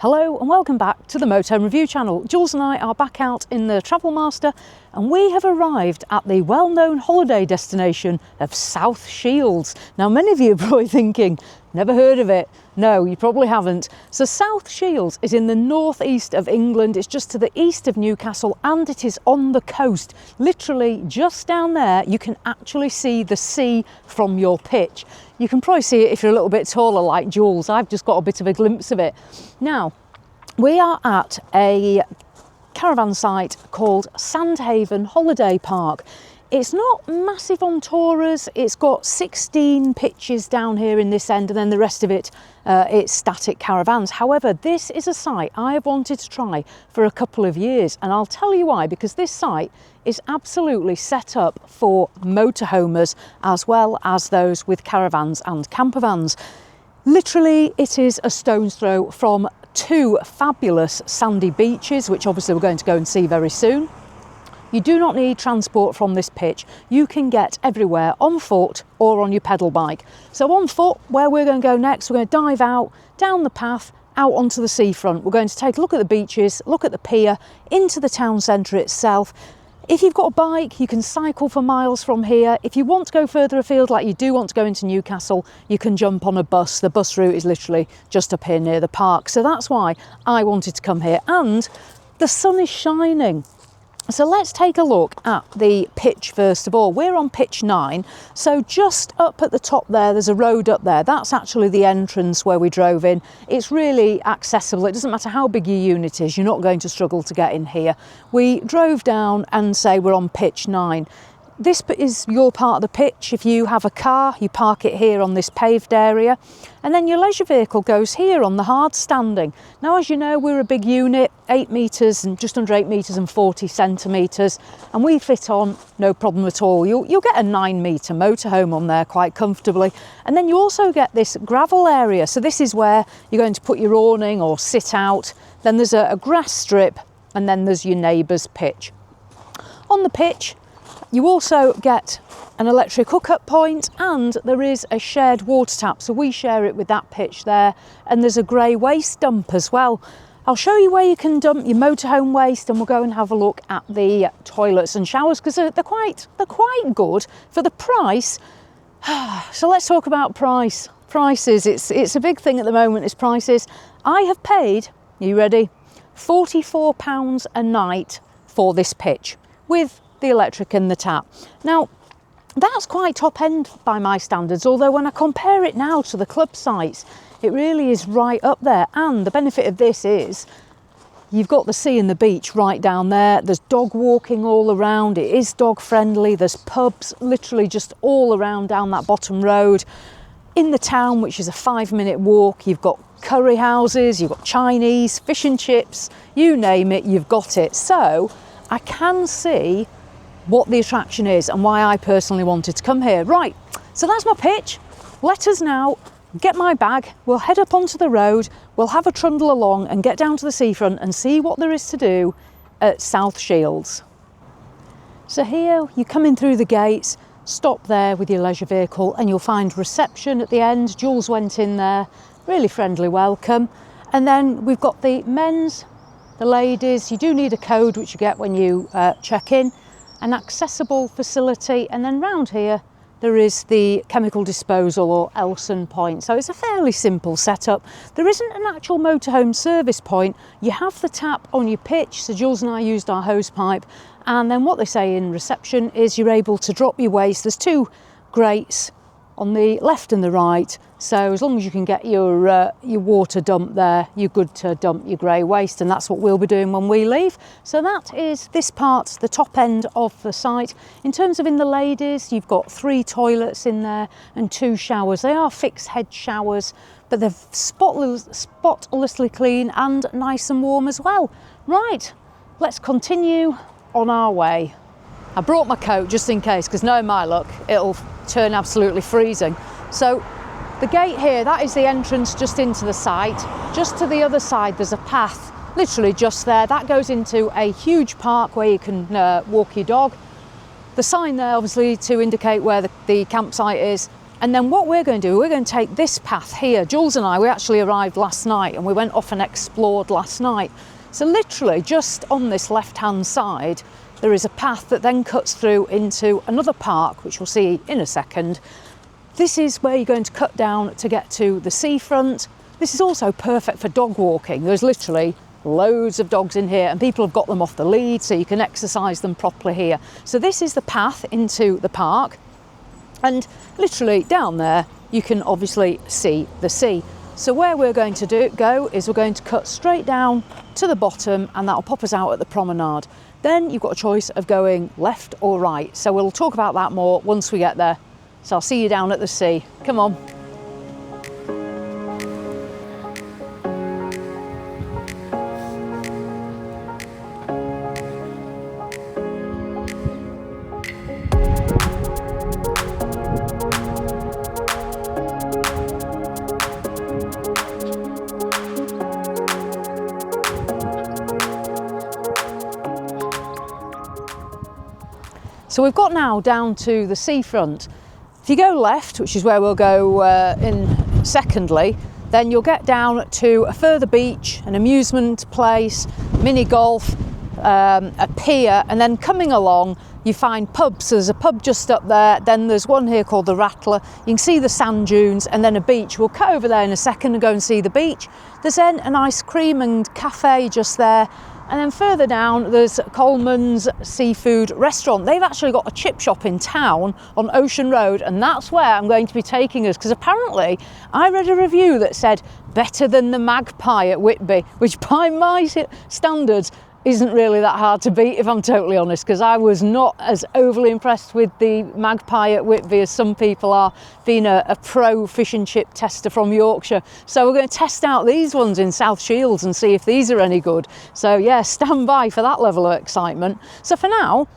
Hello and welcome back to the Motorhome Review channel. Jules and I are back out in the Travel Master and we have arrived at the well-known holiday destination of South Shields. Now many of you are probably thinking, never heard of it. No, you probably haven't. So South Shields is in the northeast of England. It's just to the east of Newcastle and it is on the coast. Literally just down there you can actually see the sea from your pitch. You can probably see it if you're a little bit taller like Jules. I've just got a bit of a glimpse of it. Now, we are at a caravan site called Sandhaven Holiday Park. It's not massive on tourers. It's got 16 pitches down here in this end and then the rest of it, it's static caravans. However, this is a site I have wanted to try for a couple of years and I'll tell you why, because this site is absolutely set up for motorhomers as well as those with caravans and campervans. Literally, it is a stone's throw from two fabulous sandy beaches, which obviously we're going to go and see very soon. You do not need transport from this pitch. You can get everywhere on foot or on your pedal bike. So on foot, where we're going to go next, we're going to dive out, down the path, out onto the seafront. We're going to take a look at the beaches, look at the pier, into the town centre itself. If you've got a bike, you can cycle for miles from here. If you want to go further afield, like you do want to go into Newcastle, you can jump on a bus. The bus route is literally just up here near the park. So that's why I wanted to come here. And the sun is shining. So let's take a look at the pitch first of all. We're on pitch 9, so just up at the top there's a road up there. That's actually the entrance where we drove in. It's really accessible. It doesn't matter how big your unit is, you're not going to struggle to get in here. We drove down and say we're on pitch 9. This is your part of the pitch. If you have a car, you park it here on this paved area, and then your leisure vehicle goes here on the hard standing. Now, as you know, we're a big unit, 8 metres and just under 8 metres and 40 centimetres, and we fit on no problem at all. You'll get a 9-metre motorhome on there quite comfortably. And then you also get this gravel area. So this is where you're going to put your awning or sit out. Then there's a grass strip, and then there's your neighbour's pitch. On the pitch, you also get an electric hookup point and there is a shared water tap. So we share it with that pitch there, and there's a grey waste dump as well. I'll show you where you can dump your motorhome waste and we'll go and have a look at the toilets and showers because they're quite good for the price. So let's talk about prices. It's a big thing at the moment, is prices. I have paid, are you ready, £44 a night for this pitch with the electric and the tap. Now that's quite top end by my standards, although when I compare it now to the club sites, it really is right up there. And the benefit of this is you've got the sea and the beach right down there. There's dog walking all around. It is dog friendly. There's pubs literally just all around down that bottom road. In the town, which is a 5-minute walk, you've got curry houses, you've got Chinese, fish and chips, you name it, you've got it. So I can see what the attraction is and why I personally wanted to come here. Right, so that's my pitch. Let us now get my bag, we'll head up onto the road, we'll have a trundle along and get down to the seafront and see what there is to do at South Shields. So here you come in through the gates, stop there with your leisure vehicle and you'll find reception at the end. Jules went in there, really friendly welcome. And then we've got the men's, the ladies. You do need a code which you get when you check in, an accessible facility, and then round here there is the chemical disposal or Elson point. So it's a fairly simple setup. There isn't an actual motorhome service point. You have the tap on your pitch, so Jules and I used our hose pipe, and then what they say in reception is you're able to drop your waste. There's 2 grates on the left and the right, so as long as you can get your water dump there, you're good to dump your grey waste, and that's what we'll be doing when we leave. So that is this part, the top end of the site. In terms of in the ladies, you've got 3 toilets in there and 2 showers. They are fixed head showers, but they're spotlessly clean and nice and warm as well. Right, let's continue on our way. I brought my coat just in case, because knowing my luck, it'll turn absolutely freezing. So the gate here, that is the entrance just into the site. Just to the other side, there's a path, literally just there. That goes into a huge park where you can walk your dog. The sign there, obviously, to indicate where the campsite is. And then what we're going to do, we're going to take this path here. Jules and I, we actually arrived last night and we went off and explored last night. So literally just on this left-hand side, there is a path that then cuts through into another park, which we'll see in a second. This is where you're going to cut down to get to the seafront. This is also perfect for dog walking. There's literally loads of dogs in here and people have got them off the lead so you can exercise them properly here. So this is the path into the park, and literally down there you can obviously see the sea. So where we're going to go is we're going to cut straight down to the bottom, and that'll pop us out at the promenade. Then you've got a choice of going left or right. So we'll talk about that more once we get there. So I'll see you down at the sea. Come on. So we've got now down to the seafront. If you go left, which is where we'll go in secondly, then you'll get down to a further beach, an amusement place, mini golf, a pier, and then coming along you find pubs. So there's a pub just up there, then there's one here called the Rattler. You can see the sand dunes and then a beach. We'll cut over there in a second and go and see the beach. There's then an ice cream and cafe just there. And then further down, there's Colmans seafood restaurant. They've actually got a chip shop in town on Ocean Road, and that's where I'm going to be taking us, because apparently I read a review that said better than the Magpie at Whitby, which by my standards isn't really that hard to beat, if I'm totally honest, because I was not as overly impressed with the Magpie at Whitby as some people are, being a pro fish and chip tester from Yorkshire. So we're going to test out these ones in South Shields and see if these are any good. So yeah, stand by for that level of excitement. So for now,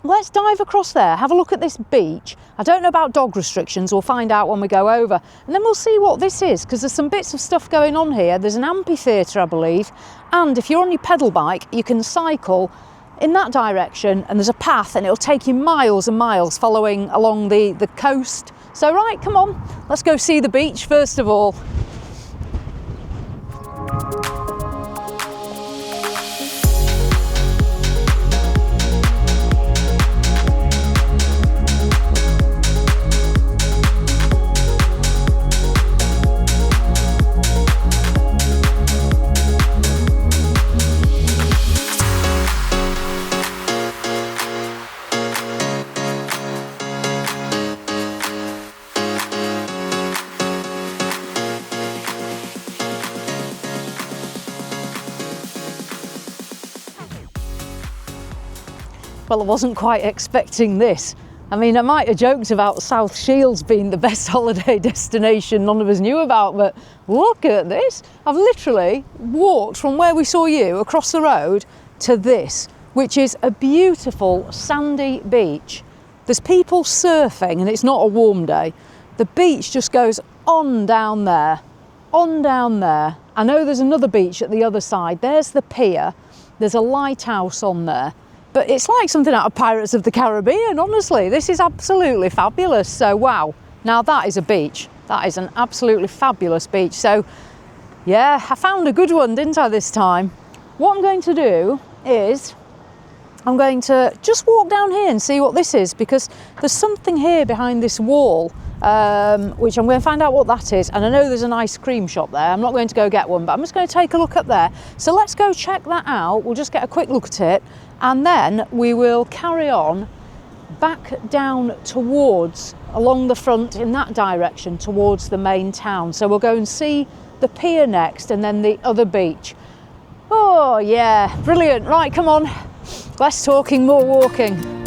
let's dive across there, have a look at this beach. I don't know about dog restrictions, we'll find out when we go over. And then we'll see what this is, because there's some bits of stuff going on here. There's an amphitheatre, I believe. And if you're on your pedal bike, you can cycle in that direction, and there's a path and it'll take you miles and miles following along the coast. So right, come on, let's go see the beach first of all. Well, I wasn't quite expecting this. I mean, I might have joked about South Shields being the best holiday destination none of us knew about, but look at this. I've literally walked from where we saw you across the road to this, which is a beautiful sandy beach. There's people surfing and it's not a warm day. The beach just goes on down there, on down there. I know there's another beach at the other side. There's the pier. There's a lighthouse on there. But it's like something out of Pirates of the Caribbean, honestly. This is absolutely fabulous. So, wow. Now that is a beach. That is an absolutely fabulous beach. So, yeah, I found a good one, didn't I, this time? What I'm going to do is I'm going to just walk down here and see what this is, because there's something here behind this wall, which I'm going to find out what that is. And I know there's an ice cream shop there. I'm not going to go get one, but I'm just going to take a look up there. So let's go check that out. We'll just get a quick look at it. And then we will carry on back down towards, along the front in that direction, towards the main town. So we'll go and see the pier next and then the other beach. Oh yeah, brilliant. Right, come on. Less talking, more walking.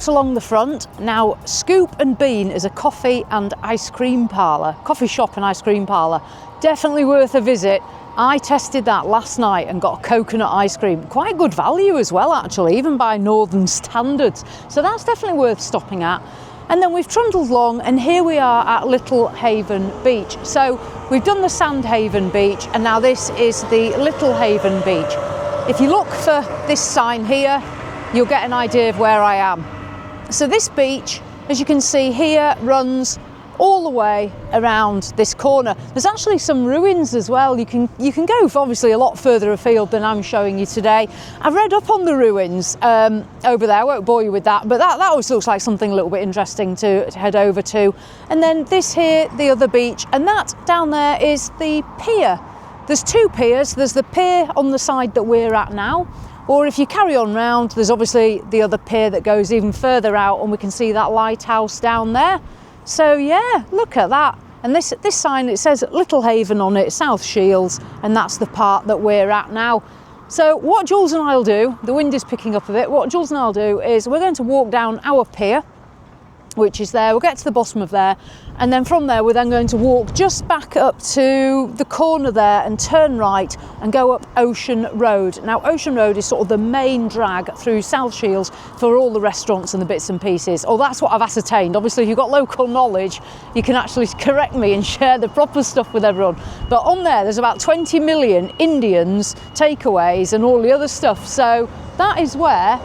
shops along the front. Now, Scoop and Bean is a coffee and ice cream parlour, coffee shop and ice cream parlour. Definitely worth a visit. I tested that last night and got a coconut ice cream. Quite good value as well, actually, even by northern standards. So that's definitely worth stopping at. And then we've trundled along, and here we are at Littlehaven Beach. So we've done the Sandhaven Beach, and now this is the Littlehaven Beach. If you look for this sign here, you'll get an idea of where I am. So this beach, as you can see here, runs all the way around this corner. There's actually some ruins as well. You can go obviously a lot further afield than I'm showing you today. I've read up on the ruins over there. I won't bore you with that, but that always looks like something a little bit interesting to head over to. And then this here, the other beach, and that down there is the pier. There's two piers. There's the pier on the side that we're at now, or if you carry on round, there's obviously the other pier that goes even further out, and we can see that lighthouse down there. So yeah, look at that. And this sign, it says Littlehaven on it, South Shields, and that's the part that we're at now. So what Jules and I'll do, the wind is picking up a bit, what Jules and I'll do is we're going to walk down our pier, which is there. We'll get to the bottom of there, and then from there we're then going to walk just back up to the corner there and turn right and go up Ocean Road. Now Ocean Road is sort of the main drag through South Shields for all the restaurants and the bits and pieces. Oh, that's what I've ascertained. Obviously if you've got local knowledge, you can actually correct me and share the proper stuff with everyone. But on there's about 20 million Indians, takeaways and all the other stuff. So that is where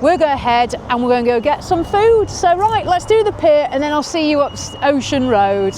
we're going to head, and we're going to go get some food. So right, let's do the pier, and then I'll see you up Ocean Road.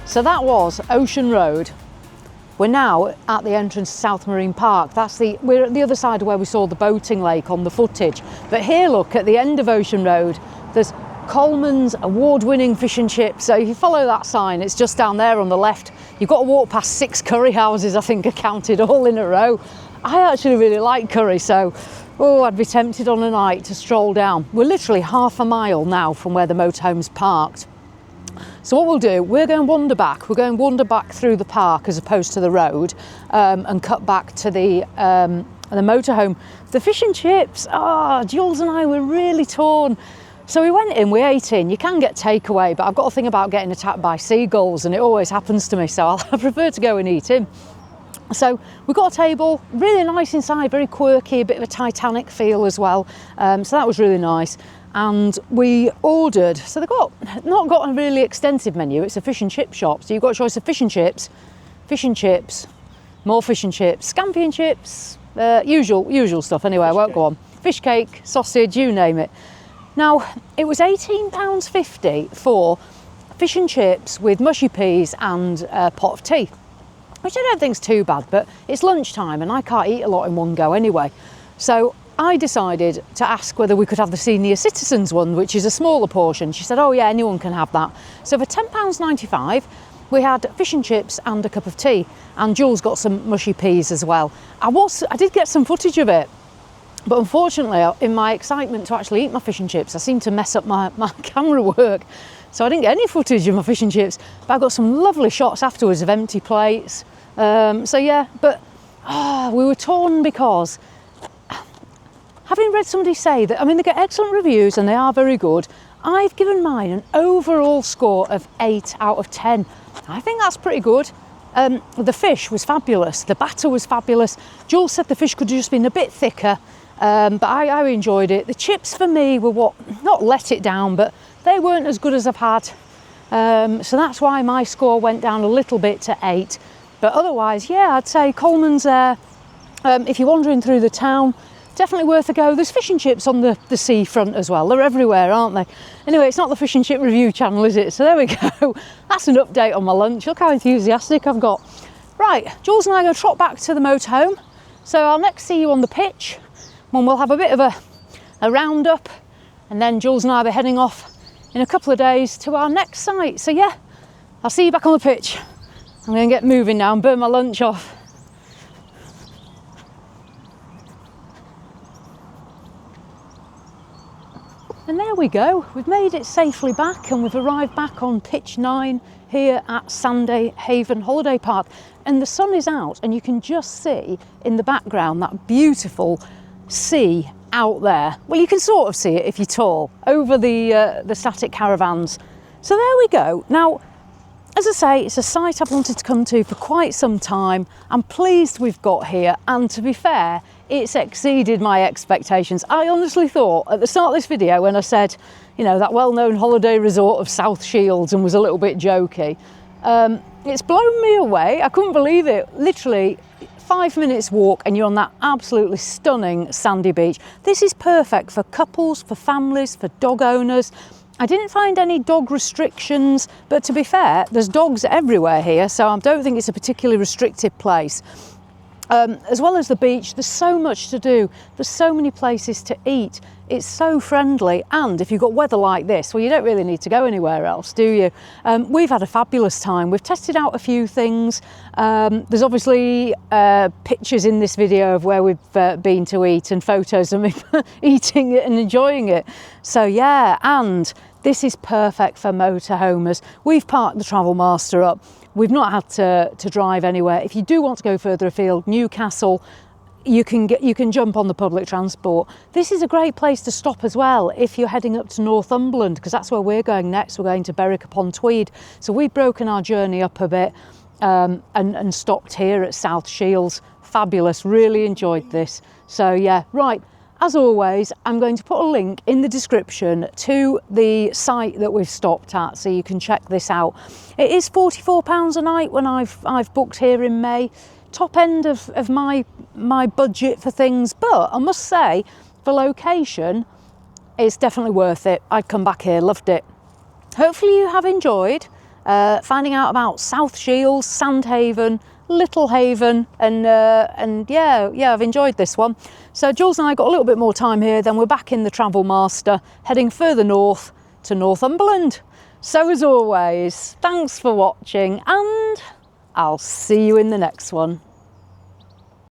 So that was Ocean Road. We're now at the entrance to South Marine Park. We're at the other side of where we saw the boating lake on the footage. But here, look, at the end of Ocean Road, there's Colmans award-winning fish and chips. So if you follow that sign, it's just down there on the left. You've got to walk past 6 curry houses, I think are counted, all in a row. I actually really like curry, so I'd be tempted on a night to stroll down. We're literally half a mile now from where the motorhome's parked. So what we'll do, we're going to wander back. We're going to wander back through the park as opposed to the road, and cut back to the motorhome. The fish and chips, Jules and I were really torn. So we went in, we ate in. You can get takeaway, but I've got a thing about getting attacked by seagulls, and it always happens to me, so I prefer to go and eat in. So we got a table, really nice inside, very quirky, a bit of a Titanic feel as well. So that was really nice. And we ordered, so they've not got a really extensive menu. It's a fish and chip shop, so you've got a choice of fish and chips, more fish and chips, scampi and chips, usual stuff anyway, I won't go on. Fish cake, sausage, you name it. Now, it was £18.50 for fish and chips with mushy peas and a pot of tea, which I don't think's too bad, but it's lunchtime and I can't eat a lot in one go anyway. So I decided to ask whether we could have the senior citizens one, which is a smaller portion. She said, oh yeah, anyone can have that. So for £10.95, we had fish and chips and a cup of tea, and Jules got some mushy peas as well. I did get some footage of it, but unfortunately, in my excitement to actually eat my fish and chips, I seemed to mess up my camera work. so I didn't get any footage of my fish and chips, but I got some lovely shots afterwards of empty plates. So yeah, but we were torn because having read somebody say that, I mean, they get excellent reviews and they are very good. I've given mine an overall score of 8 out of 10. I think that's pretty good. The fish was fabulous. The batter was fabulous. Jules said the fish could have just been a bit thicker, but I enjoyed it. The chips for me were what, not let it down, but they weren't as good as I've had. So that's why my score went down a little bit to 8. But otherwise, yeah, I'd say Colmans there. If you're wandering through the town, definitely worth a go. There's fish and chips on the seafront as well. They're everywhere, aren't they? Anyway, it's not the fish and chip review channel, is it? So there we go. That's an update on my lunch. Look how enthusiastic I've got. Right, Jules and I are going to trot back to the motorhome. So I'll next see you on the pitch when we'll have a bit of a roundup, and then Jules and I will be heading off in a couple of days to our next site. So yeah, I'll see you back on the pitch. I'm going to get moving now and burn my lunch off. And there we go, we've made it safely back and we've arrived back on pitch 9 here at Sandhaven Holiday Park. And the sun is out and you can just see in the background that beautiful sea out there. Well, you can sort of see it if you're tall, over the static caravans. So there we go. Now, as I say, it's a site I've wanted to come to for quite some time. I'm pleased we've got here, and to be fair, it's exceeded my expectations. I honestly thought at the start of this video when I said, you know, that well-known holiday resort of South Shields and was a little bit jokey, it's blown me away. I couldn't believe it. Literally 5 minutes walk and you're on that absolutely stunning sandy beach. This is perfect for couples, for families, for dog owners. I didn't find any dog restrictions, but to be fair, there's dogs everywhere here, so I don't think it's a particularly restrictive place. As well as the beach, there's so much to do. There's so many places to eat. It's so friendly, and if you've got weather like this, well, you don't really need to go anywhere else, do you? We've had a fabulous time. We've tested out a few things. There's obviously pictures in this video of where we've been to eat and photos of me eating it and enjoying it. So yeah, and this is perfect for motorhomers. We've parked the Travel Master up. We've not had to drive anywhere. If you do want to go further afield, Newcastle, you can jump on the public transport. This is a great place to stop as well if you're heading up to Northumberland, because that's where we're going next. We're going to Berwick upon Tweed. So we've broken our journey up a bit and stopped here at South Shields. Fabulous, really enjoyed this. So yeah, right. As always, I'm going to put a link in the description to the site that we've stopped at, so you can check this out. It is £44 a night when I've booked here in May. Top end of my budget for things, but I must say, for location, it's definitely worth it. I'd come back here, loved it. Hopefully you have enjoyed finding out about South Shields, Sandhaven, Littlehaven, and yeah, I've enjoyed this one. So Jules and I got a little bit more time here, then we're back in the Travel Master, heading further north to Northumberland. So as always, thanks for watching, and I'll see you in the next one.